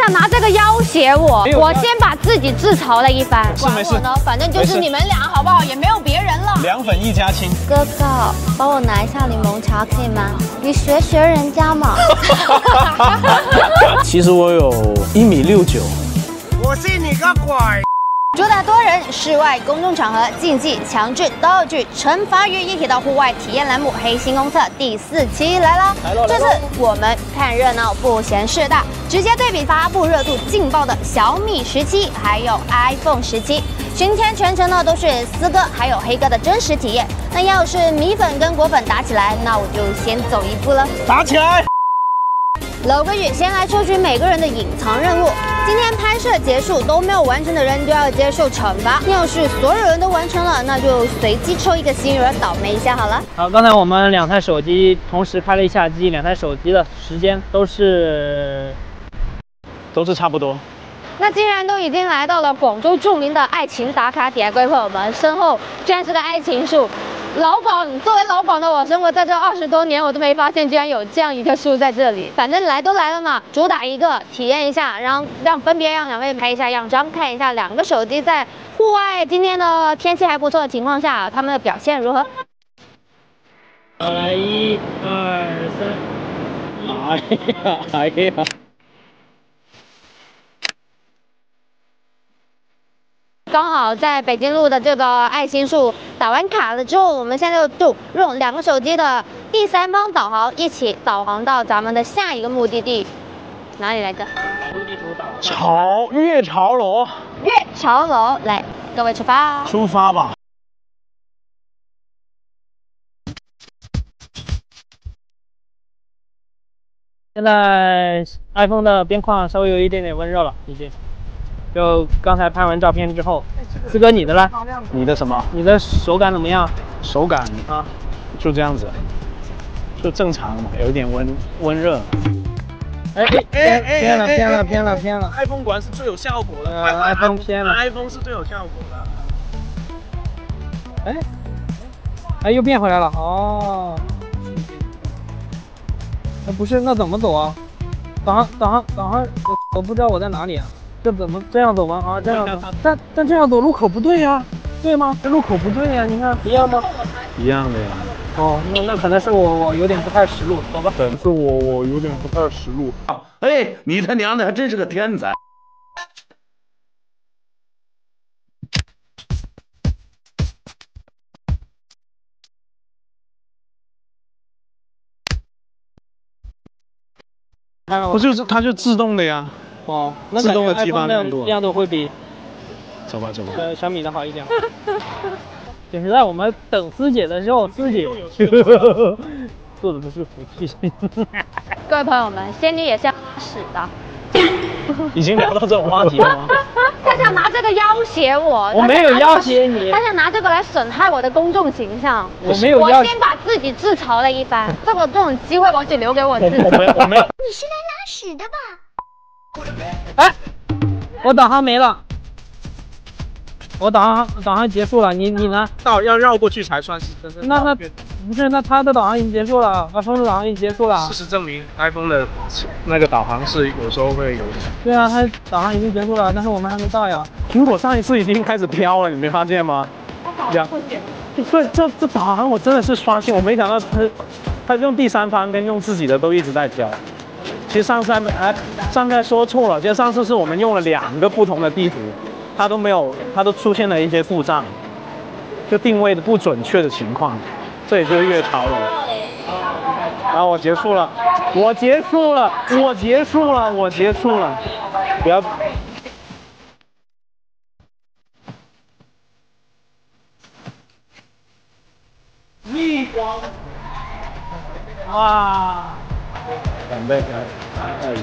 想拿這個要挾我，我先把自己自嘲了一番。沒事呢，反正就是你們倆好不好？也沒有別人了。涼粉一家親。哥哥，幫我拿一下檸檬茶可以嗎？你學人家嘛。其實我有1.69米。我信你個鬼！主打多人室外公眾場合競技強制道具懲罰於一體的戶外體驗欄目《黑心公測》第4期來了。這次我們看熱鬧不嫌事大，直接對比發布熱度勁爆的小米17還有 iPhone 17，巡天全程呢都是斯哥還有黑哥的真實體驗。那要是米粉跟果粉打起來，那我就先走一步了。打起來！楼哥宇先來抽取每個人的隱藏任務。今天拍攝結束都沒有完成的人就要接受懲罰。要是所有人都完成了，那就隨機抽一個幸運兒倒霉一下好了。好，剛才我們2台手機同時開了一下機，2台手機的時間都是差不多。那既然都已經來到了廣州著名的愛情打卡點，各位朋友們，身後居然是個愛情樹。老廣，作為老廣的我，生活在這20多年，我都沒發現居然有這樣一棵樹在這裡。反正來都來了嘛，主打一個體驗一下，然后分別讓2位拍一下樣張，看一下2個手機在戶外今天的天氣還不錯的情況下，他們的表現如何？來1、2、3，哎呀！剛好在北京路的這個愛心樹打完卡了之後，我們現在就用2個手機的第三方導航一起導航到咱們的下一個目的地，哪裡來着？月潮樓。月潮樓，來，各位出發。出發吧。現在 iPhone 的邊框稍微有一點點溫熱了，已經。就剛才拍完照片之後，四哥你的呢？你的什麼？你的手感怎麼樣？手感啊，就這樣子，就正常嘛，有一點溫熱。偏了 ！iPhone 果然是最有效果的。iPhone 偏了 ，iPhone 是最有效果的。哎，又变回来了哦。不是，那怎麼走啊？导航，我不知道我在哪裡啊。这怎麼這樣走嗎？啊，這樣走，但這樣走路口不對呀，對嗎？這路口不對呀，你看一樣嗎？一樣的呀。哦，那可能是我有點不太識路，走吧。可能是我有點不太識路。哎，你他娘的還真是個天才！不就是它就自动的呀？哦，那自动的激发亮度，亮度會比走吧。小米的好一點。就是在我們等師姐的時候，師姐坐的不是福氣。各位朋友們，仙女也是要拉屎的。已經聊到這種話題了嗎？他想拿這個要挾我，我沒有要挾你，他想拿這個來損害我的公眾形象。我沒有要挾，我先把自己自嘲了一番。这種機會我只留給我自己。我沒有。你是來拉屎的吧？哎，我導航沒了，我導航結束了，你呢？要繞過去才算是真正。那不是，那他的導航已經結束了，iPhone 的導航已經結束了。事實證明 ，iPhone 的那個導航是有時候會有。對啊，它導航已經結束了，但是我們還沒到呀。蘋果上一次已經開始飄了，你沒發現嗎？對，這導航我真的是刷新，我沒想到他用第三方跟用自己的都一直在飄。其實上次說錯了，其實上次是我們用了2個不同的地圖，它都出現了一些故障，就定位的不準確的情況。這也就是月潮樓。然後我結束了，不要。逆光。哇！2倍2.2。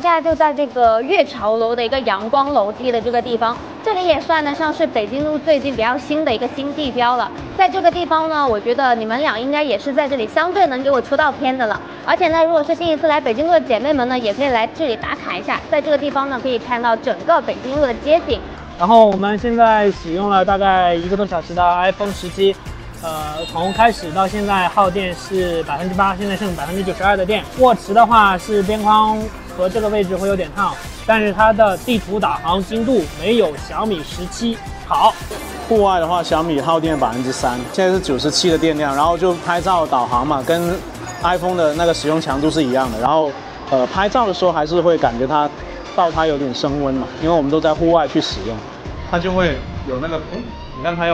現在就在這個月潮樓的一個陽光樓梯的這個地方，這裡也算得上是北京路最近比較新的一個新地標了。在這個地方呢，我覺得你們倆應該也是在這裡相對能給我出到片的了。而且呢，如果是第一次來北京路的姐妹們呢，也可以來這裡打卡一下。在這個地方呢，可以看到整個北京路的街景。然後我們現在使用了大概1個多小時的 iPhone 17。從開始到現在耗電是8%，现在剩92%的電。握持的話是邊框和這個位置會有點燙，但是它的地圖導航精度沒有小米17好。戶外的話，小米耗電3%，現在是97的電量，然後就拍照導航嘛，跟 iPhone 的那個使用強度是一樣的。然後拍照的時候還是會感覺它爆胎有點升溫嘛，因為我們都在戶外去使用，它就會有那個，你看它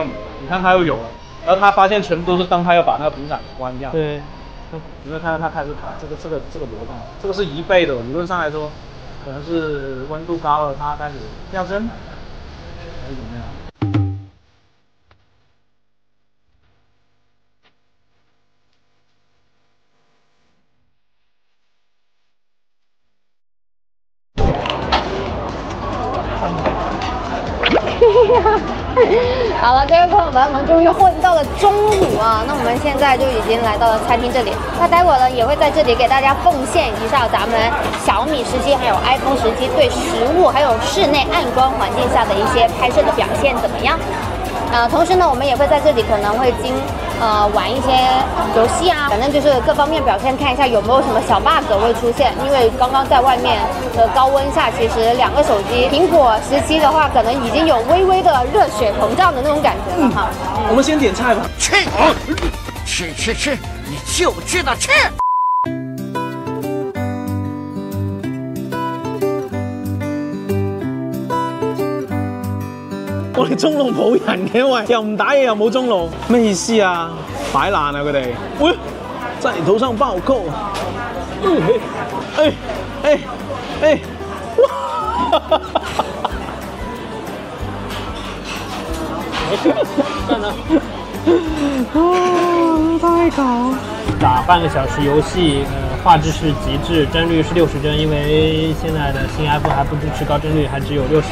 又有了。然後他發現全部都是燈，他要把那個屏幕關掉。对，你会看到它開始卡，這個螺動，這個是1倍的，理論上來說，可能是溫度高了，它開始掉幀，還是怎麼樣？好了，各位朋友们，我们終於混到了中午啊！那我們現在就已經來到了餐廳這裡。那待會兒呢，也會在這裡給大家奉獻一下咱們小米17還有 iPhone 17對食物還有室內暗光環境下的一些拍攝的表現怎麼樣？同時呢，我們也會在這裡可能會玩一些遊戲啊，反正就是各方面表現，看一下有沒有什麼小 bug 會出現。因為剛剛在外面的高溫下，其實2個手機，蘋果17的話，可能已經有微微的熱血膨脹的那種感覺了哈。我們先點菜吧。吃，你就知道吃。我哋中路冇人嘅喂，又唔打嘢又冇中路，咩意思啊？擺爛啊佢哋！喂，在頭上報告。哇！算了。太搞。打半個小時遊戲，畫質是極致，幀率是60幀，因為現在的新 iPhone 還不支持高幀率，還只有60。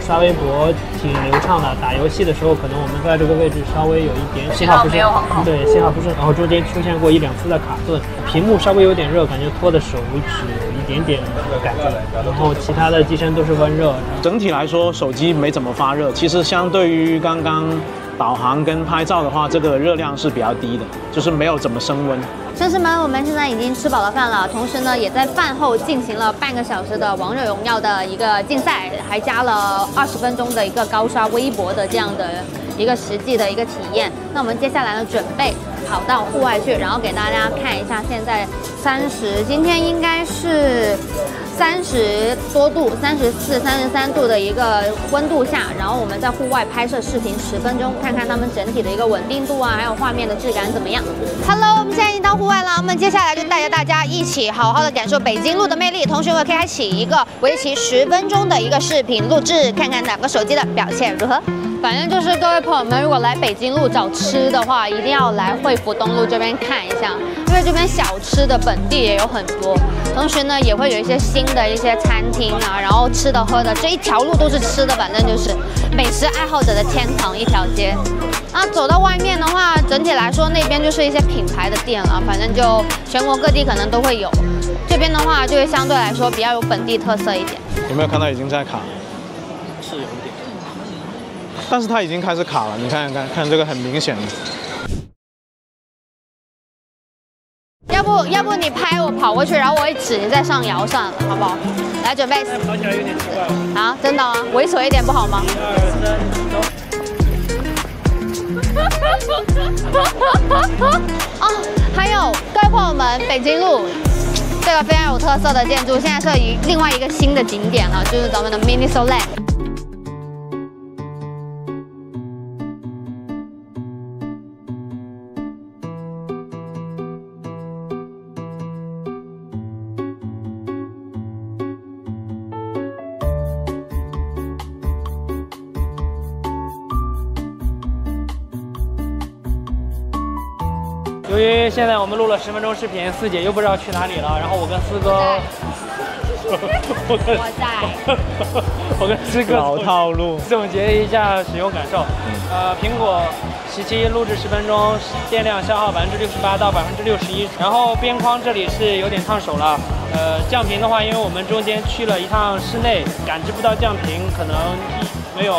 刷微博挺流暢的，打遊戲的時候可能我們在這個位置稍微有一點信號不是很好，對，信號不是，然後中間出現過1-2次的卡頓，屏幕稍微有點熱，感覺拖的手指有一點點的感覺，然後其他的機身都是溫熱。整體來說，手機沒怎麼發熱，其實相對於剛剛導航跟拍照的話，這個熱量是比較低的，就是沒有怎麼升溫。紳士們，我們現在已經吃飽了飯了，同時呢，也在飯後進行了半個小時的王者榮耀的一個競賽，還加了20分鐘的一個高刷微博的這樣的一個實際的一個體驗。那我們接下來呢，準備跑到戶外去，然後給大家看一下，現在今天應該是30多度，34、33度的一個溫度下，然後我們在戶外拍攝視頻10分鐘，看看他們整體的一個穩定度啊，還有畫面的質感怎麼樣。Hello， 我們現在已經到戶外了，我們接下來就帶着大家一起好好的感受北京路的魅力，同時我可以開啟一個為期10分鐘的一個視頻錄製，看看哪個手機的表現如何。反正就是各位朋友們，如果來北京路找吃的話，一定要來惠府東路這邊看一下，因為這邊小吃的本地也有很多，同時呢也會有一些新的一些餐廳啊，然後吃的喝的這一條路都是吃的，反正就是美食愛好者的天堂一條街。啊，走到外面的話，整體來說那邊就是一些品牌的店了，反正就全國各地可能都會有。這邊的話就會相對來說比較有本地特色一點。有沒有看到已經在卡？是有一點。但是它已經開始卡了，你看這個很明顯的。要不你拍我跑過去，然後我一指你再上搖算了，好不好？來準備。跑起來有點奇怪。啊，真的嗎？猥瑣一點不好嗎？哦，還有各位朋友們，北京路這個非常有特色的建築，現在是另外一個新的景點了，就是咱們的 MINISOLAND。由於現在我們錄了10分鐘視頻，四姐又不知道去哪裡了，然後我跟四哥我在。我跟师哥老套路。总結一下使用感受，蘋果17錄制10分鐘，電量消耗68%到61%，然後邊框這裡是有點燙手了。降頻的話，因為我們中間去了一趟室內，感知不到降頻，可能沒有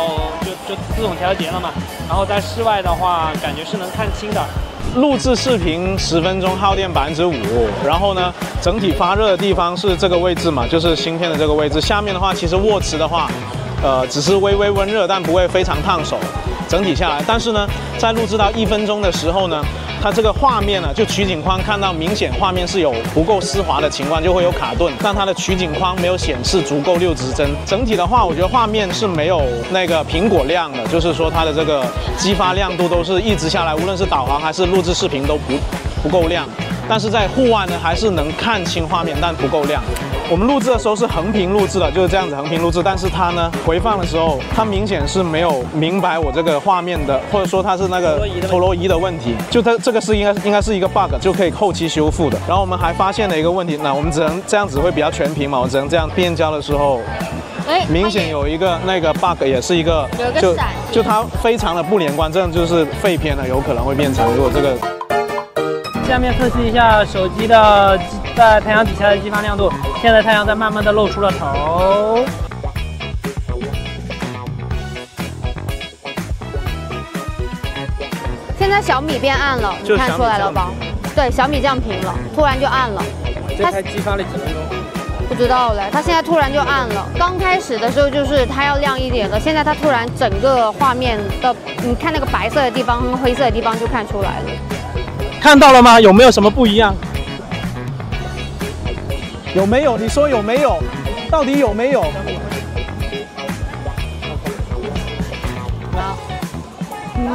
就自動調節了嘛。然後在室外的話，感覺是能看清的。錄制視頻10分鐘耗電5%，然後呢，整體發熱的地方是這個位置嘛，就是芯片的這個位置。下面的話，其實握持的話，只是微微溫熱，但不會非常燙手。整體下來，但是呢，在錄制到1分鐘的時候呢，它這個畫面呢，就取景框看到明顯畫面是有不夠絲滑的情況，就會有卡頓。但它的取景框沒有顯示足夠6指針。整體的話，我覺得畫面是沒有那個蘋果亮的，就是說它的這個激發亮度都是一直下來，無論是導航還是錄制視頻都不夠亮。但是在戶外呢，還是能看清畫面，但不夠亮。我們錄制的時候是橫屏錄制的，就是這樣子橫屏錄制，但是它呢回放的時候，它明顯是沒有明白我這個畫面的，或者說它是那個陀螺儀的問題，就它這個是應該是一個 bug， 就可以後期修復的。然後我們還發現了一個問題，那我們只能這樣子會比較全屏嘛，我只能這樣變焦的時候，明顯有一個那個 bug， 也是一個就它非常的不连貫，这樣就是廢片了，有可能會變成如果這個。下面測試一下手機的在太陽底下的激發亮度。現在太陽在慢慢的露出了頭。現在小米變暗了，你看出來了吧？對，小米降屏了，突然就暗了。這才激發了幾分鐘？不知道嘞，它現在突然就暗了。剛開始的時候就是它要亮一點的，現在它突然整個畫面的，你看那個白色的地方和灰色的地方就看出來了。看到了嗎？有沒有什麼不一樣？有沒有？你說有沒有？到底有沒有？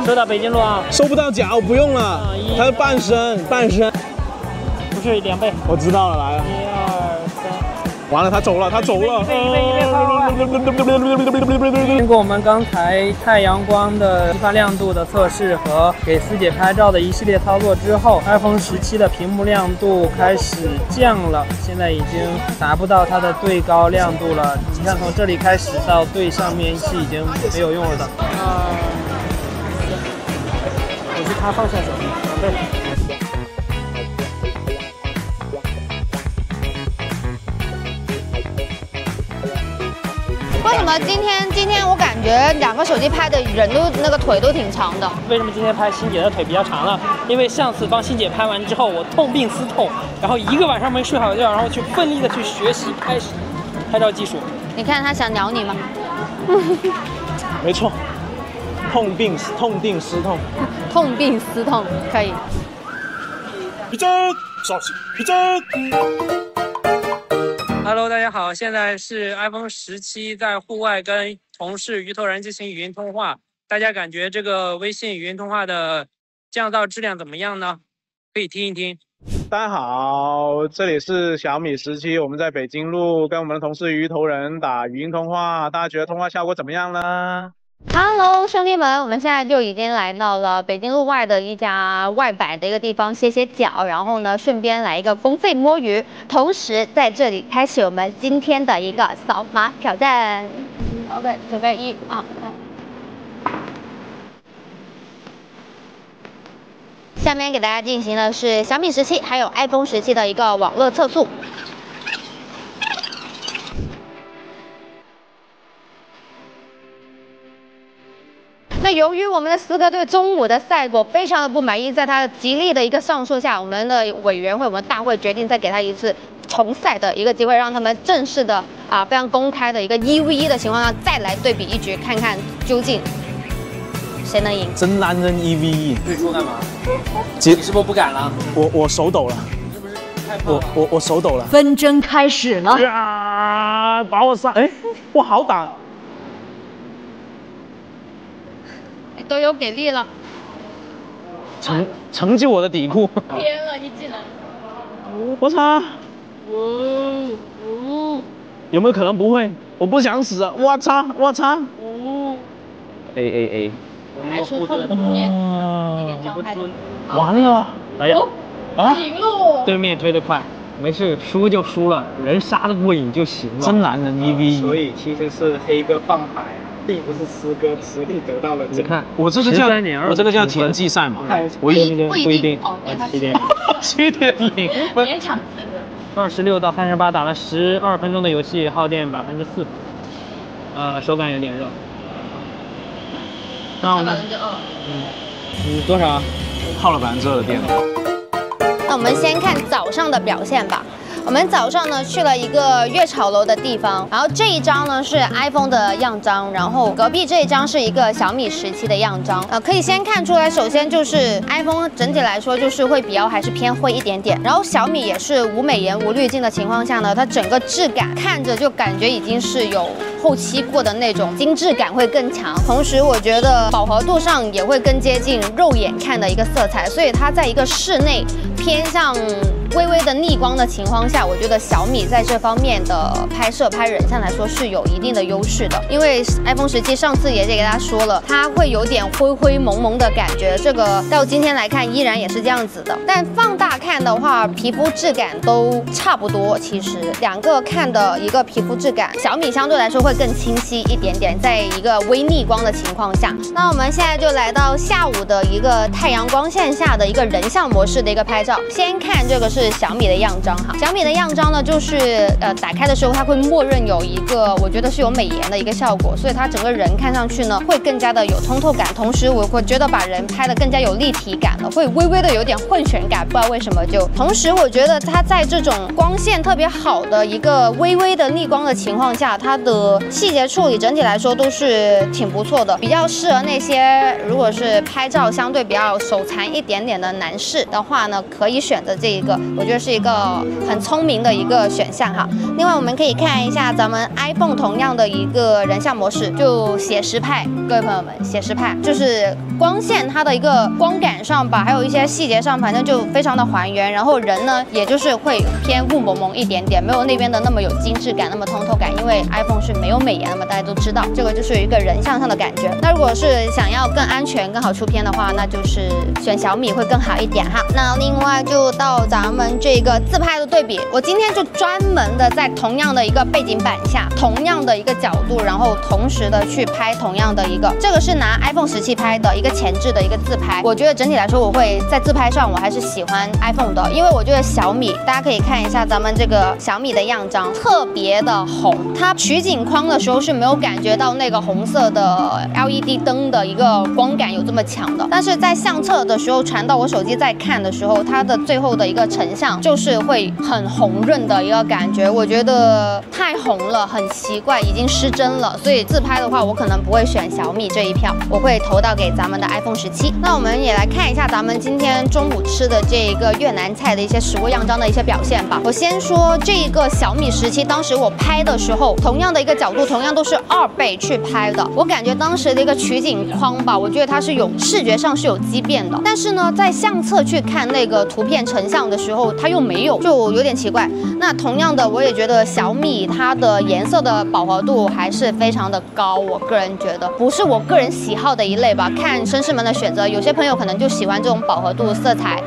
收到北京路啊！收不到腳，不用了。它是半身，半身。不是2倍。我知道了，來了。1、2、3。完了，他走了，他走了。经过我们刚才太陽光的激發亮度的測試和給師姐拍照的一系列操作之後 ，iPhone 17的屏幕亮度開始降了，現在已經達不到它的最高亮度了。你看，從這裡開始到最上面是已經沒有用了的。我是他放下手機，對。为什麼今天我感覺2個手機拍的人都那個腿都挺長的？為什麼今天拍欣姐的腿比較長了？因為上次幫欣姐拍完之後，我痛定思痛，然後1個晚上沒睡好覺，然後去奮力的去學習拍照技術。你看他想鳥你嗎？沒錯，痛定思痛，痛定思痛，可以。皮真，稍息，皮真。Hello， 大家好，現在是 iPhone 17在戶外跟同事魚頭人進行語音通話，大家感覺這個微信語音通話的降噪質量怎麼樣呢？可以聽一聽。大家好，這裡是小米17，我們在北京路跟我們的同事魚頭人打語音通話，大家覺得通話效果怎麼樣呢？Hello， 兄弟們，我們現在就已經來到了北京路外的一家外擺的一個地方歇歇腳，然後呢，順便來一個公費摸魚，同時在這裡開始我們今天的一個掃碼挑戰。OK， 準備1、2、3。下面給大家進行的是小米17還有 iPhone 17的一個網絡測速。那由於我們的4哥對中午的賽果非常的不滿意，在他極力的一個上訴下，我們的委員會、我們大會決定再給他一次重賽的一個機會，讓他們正式的非常公開的一個1v1的情況下再來對比一局，看看究竟誰能贏。真男人1v1，退出幹嘛？你是不是不敢了？我手抖了。是不是害怕了？我手抖了。紛爭開始了。呀，把我殺！哎，不好打。都有給力了，成就我的底褲。天啊，一技能！我操！有沒有可能不會？我不想死啊！我操！A。還出後完了！哎呀！贏了！對面推得快。沒事，輸就輸了，人殺得過癮就行了。真男人1v1，所以其實是黑哥放牌，並不是師哥實力得到了。你看，我這個叫田忌賽嘛，不一定。7.0分。 26到38打了12分鐘的遊戲，耗電4%，手感有點熱。那我们你多少？耗了2%的電。那我们先看早上的表现吧。我们早上呢去了一个月草楼的地方，然后这一张呢是 iPhone 的样张，然后隔壁这一张是一个小米17的样张。可以先看出来，首先就是 iPhone 整体来说就是会比较还是偏灰一点点，然后小米也是无美颜无滤镜的情况下呢，它整个质感看着就感觉已经是有后期过的那种精致感会更强，同时我觉得饱和度上也会更接近肉眼看的一个色彩，所以它在一个室内偏向微微的逆光的情况下，我觉得小米在这方面的拍摄拍人像来说是有一定的优勢的。因為 iPhone 17上次也給大家說了，它會有點灰灰蒙蒙的感覺，這個到今天來看依然也是這樣子的。但放大看的話，皮膚質感都差不多。其實兩個看的一個皮膚質感，小米相對來說會更清晰一點點，在一個微逆光的情況下。那我們現在就來到下午的一個太陽光線下的一個人像模式的一個拍照。先看這個是小米的樣張哈，小米的樣張呢，就是打開的時候它會默認有一個我覺得是有美顏的一個效果，所以它整個人看上去呢會更加的有通透感，同時我會覺得把人拍得更加有立體感了，會微微的有點混選感，不知道為什麼就。同時我覺得它在這種光線特別好的一個微微的逆光的情況下，它的細節處理整體來說都是挺不錯的，比較適合那些如果是拍照相對比較手殘一點點的男士的話呢，可以選擇這一個，我覺得是一個很聰明的一個選項哈。另外我們可以看一下咱們 iPhone 同樣的一個人像模式，就寫實派，各位朋友們，寫實派就是光線它的一個光感上吧，還有一些細節上，反正就非常的還原，然後人呢也就是會偏霧蒙蒙一點點，沒有那邊的那麼有精緻感，那麼通透感，因為 iPhone 是沒有美顏的嘛，大家都知道，這個就是一個人像上的感覺。那如果是想要更安全、更好出片的話，那就是選小米會更好一點哈。那另外就到咱們這個自拍的對比，我今天就專門的在同樣的一個背景板下，同樣的一個角度，然後同時的去拍同樣的一個，這個是拿 iPhone 17拍的一個前置的一個自拍。我覺得整體來說，我會在自拍上我還是喜歡 iPhone 的，因為我覺得小米，大家可以看一下咱們這個小米的樣張，特別的紅。它取景框的時候是沒有感覺到那個紅色的 LED 燈的一個光感有這麼強的，但是在相冊的時候傳到我手機在看的時候，它的最後的一個成像就是會很紅潤的一個感覺，我覺得太紅了，很奇怪，已經失真了。所以自拍的話，我可能不會選小米這一票，我會投到給咱們的 iPhone 17。那我們也來看一下咱們今天中午吃的這一個越南菜的一些食物樣張的一些表現吧。我先說這一個小米17，當時我拍的時候，同樣的一個角度，同樣都是2倍去拍的。我感覺當時的一個取景框吧，我覺得它是有視覺上是有畸變的，但是呢，在相冊去看那個圖片成像的時候，它又沒有，就有點奇怪。那同樣的，我也覺得小米它的顏色的飽和度還是非常的高，我個人覺得不是我個人喜好的一類吧。看紳士們的選擇，有些朋友可能就喜歡這種飽和度、色彩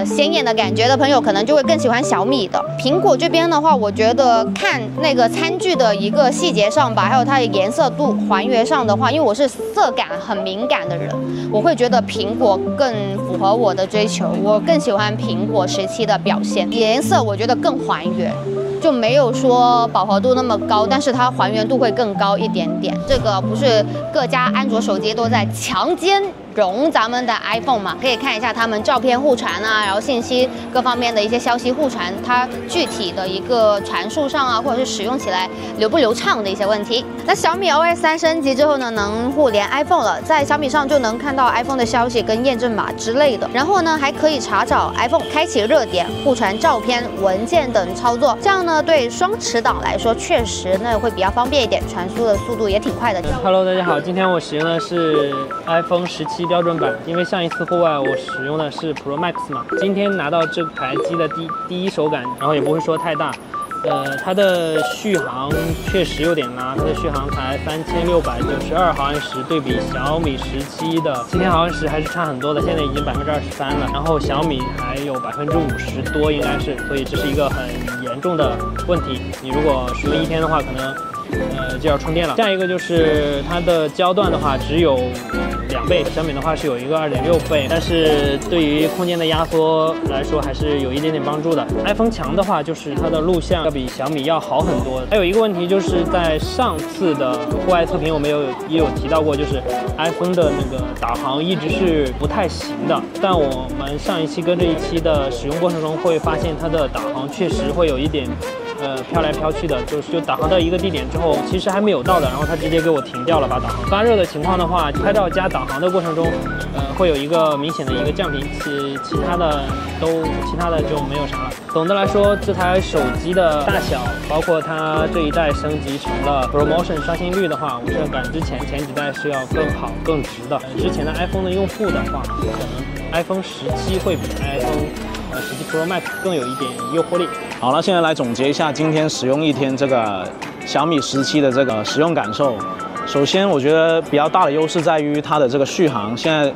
鮮豔的感覺的朋友，可能就會更喜歡小米的。蘋果這邊的話，我覺得看那個餐具的一個細節上吧，還有它的顏色度還原上的話，因為我是色感很敏感的人，我會覺得蘋果更符合我的追求，我更喜歡蘋果17的表現，顏色我覺得更還原，就沒有說飽和度那麼高，但是它還原度會更高一點點。這個不是各家安卓手機都在強姦容咱們的 iPhone 嘛，可以看一下他們照片互傳啊，然後信息各方面的一些消息互傳，它具體的一個傳輸上啊，或者是使用起來流不流暢的一些問題。那小米 OS 3升級之後呢，能互聯 iPhone 了，在小米上就能看到 iPhone 的消息跟驗證碼之類的，然後呢還可以查找 iPhone， 開啟熱點，互傳照片、文件等操作，這樣呢對雙持檔來說確實那會比較方便一點，傳輸的速度也挺快的。Hello， 大家好，今天我使用的是 iPhone 17標準版，因為上一次戶外我使用的是 Pro Max 嘛，今天拿到這台機的第一手感，然後也不會說太大。它的續航確實有點拉，它的續航才3692毫安時，對比小米17的7000毫安時還是差很多的，現在已經23%了，然後小米還有50%多應該是，所以這是一個很嚴重的問題。你如果使用1天的話，可能就要充電了。下一個就是它的焦段的話只有2倍，小米的話是有一個2.6倍，但是對於空間的壓縮來說還是有一點點幫助的。iPhone 強的話就是它的錄像要比小米要好很多。還有一個問題就是在上次的戶外測評我們也有提到過，就是 iPhone 的那個導航一直是不太行的，但我們上一期跟這一期的使用過程中會發現它的導航確實會有一點飄來飄去的，就導航到一個地點之後，其實還沒有到的，然後它直接給我停掉了，把導航發熱的情況的話，拍照加導航的過程中，會有一個明顯的一個降頻，其他的就沒有啥了。總的來說，這台手機的大小，包括它這一代升級成了 ProMotion 刷新率的話，我覺得赶之前幾代是要更好更直的。之前的 iPhone 的用戶的話，可能 iPhone 17会比 iPhone 17 Pro Max 更有一點誘惑力。好了，現在來總結一下今天使用1天這個小米17的這個使用感受。首先，我覺得比較大的優勢在於它的這個續航。現在，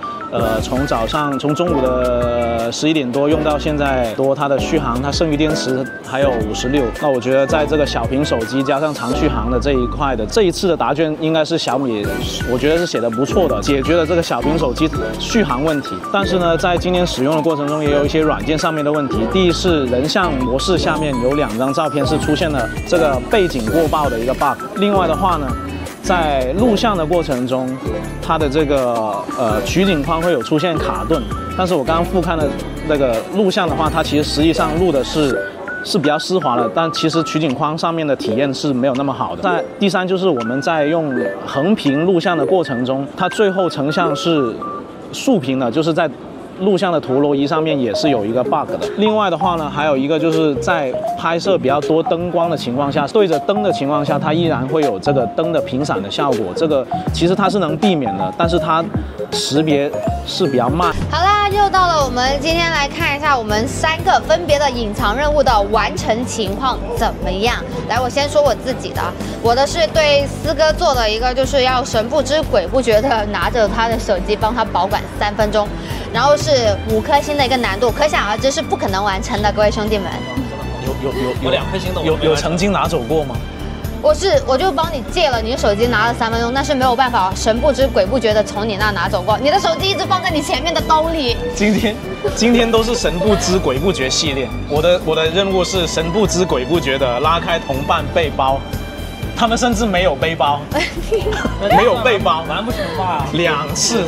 從中午的11點多用到現在多，它的續航，它剩餘電池還有56。那我覺得在這個小屏手機加上長續航的這一塊的這一次的答卷，應該是小米，我覺得是寫的不錯的，解決了這個小屏手機續航問題。但是呢，在今天使用的過程中，也有一些軟件上面的問題。第一是人像模式下面有2張照片是出現了這個背景過曝的一個 bug。另外的話呢，在錄像的過程中，它的這個取景框会有出現卡頓，但是我剛剛複看的那個錄像的話，它其實實際上錄的是比較絲滑的，但其實取景框上面的體驗是沒有那麼好的。第三就是我們在用橫屏錄像的過程中，它最後成像是豎屏的，就是在錄像的陀螺儀上面也是有一個 bug 的。另外的話呢，還有一個就是在拍攝比較多燈光的情況下，對着燈的情況下，它依然會有這個燈的頻閃的效果。這個其實它是能避免的，但是它識別是比較慢。好啦，又到了我們今天來看一下我們3個分別的隱藏任務的完成情況怎麼樣。來，我先說我自己的，我的是对思哥做的一个，就是要神不知鬼不觉的拿着他的手机帮他保管3分鐘。然後是5顆星的一個難度，可想而知是不可能完成的，各位兄弟們。有2顆星的，有曾經拿走過嗎？我就幫你借了你的手機，拿了3分鐘，但是沒有辦法神不知鬼不覺的從你那拿走過。你的手機一直放在你前面的兜裡。今天都是神不知鬼不覺系列，我的任務是神不知鬼不覺的拉開同伴背包，他們甚至沒有背包，沒有背包，完不成吧？2次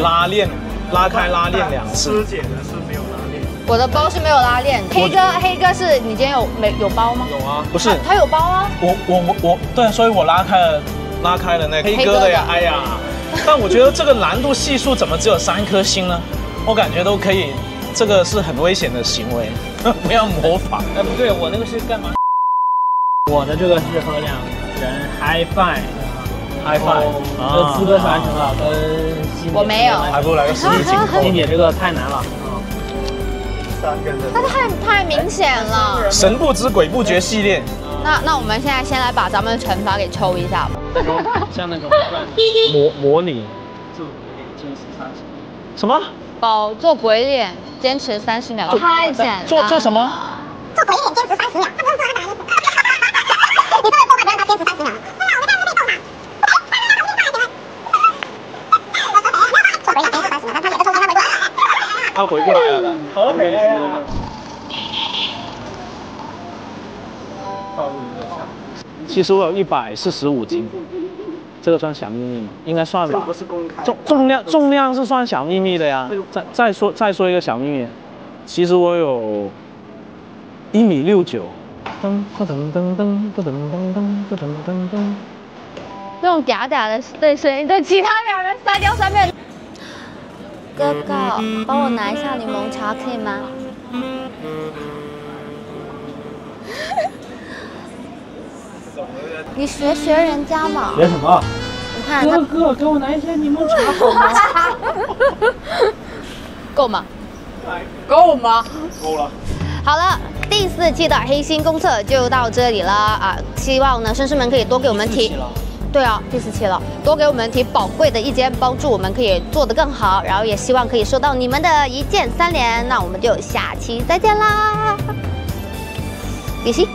拉鏈。拉開拉鏈2次。師姐的是沒有拉鏈，我的包是沒有拉鏈。黑哥是你今天有包嗎？有啊，不是他有包啊。我對，所以我拉開了那個黑哥的呀。哎呀，但我覺得這個難度係數怎麼只有3顆星呢？我感覺都可以，這個是很危險的行為，不要模仿。哎，不對，我那個是幹嘛？我的這個是和2人 high five。這4個是完成了，跟我沒有，還不如來個實力緊扣。欣姐這個太難了它太明顯了。神不知鬼不覺系列。那我們現在先來把咱們的懲罰給抽一下吧。像那種模擬做堅持30秒。什麼？做鬼臉堅持30秒，太簡單。做什麼？做鬼臉堅持30秒，他不能做他哪裡？你不能做鬼臉，他堅持30秒。他回過來了，好美啊！其實我有145斤，這個算小秘密嗎？應該算吧。不是公開。重量是算小秘密的呀。再說一個小秘密，其實我有1.69米。這種嗲嗲的聲音，對其他2人塞掉3遍。哥哥，幫我拿一下檸檬茶，可以嗎？你學人家嘛？學什麼？你看哥哥，給我拿一下檸檬茶好嗎？夠嗎？夠嗎？夠了。好了，第4期的黑心公測就到這裡了啊！希望呢，紳士們可以多給我們提。對啊，第4期了，多給我們提寶貴的意見，幫助我們可以做得更好。然後也希望可以收到你們的1鍵3連。那我們就下期再見啦！李希。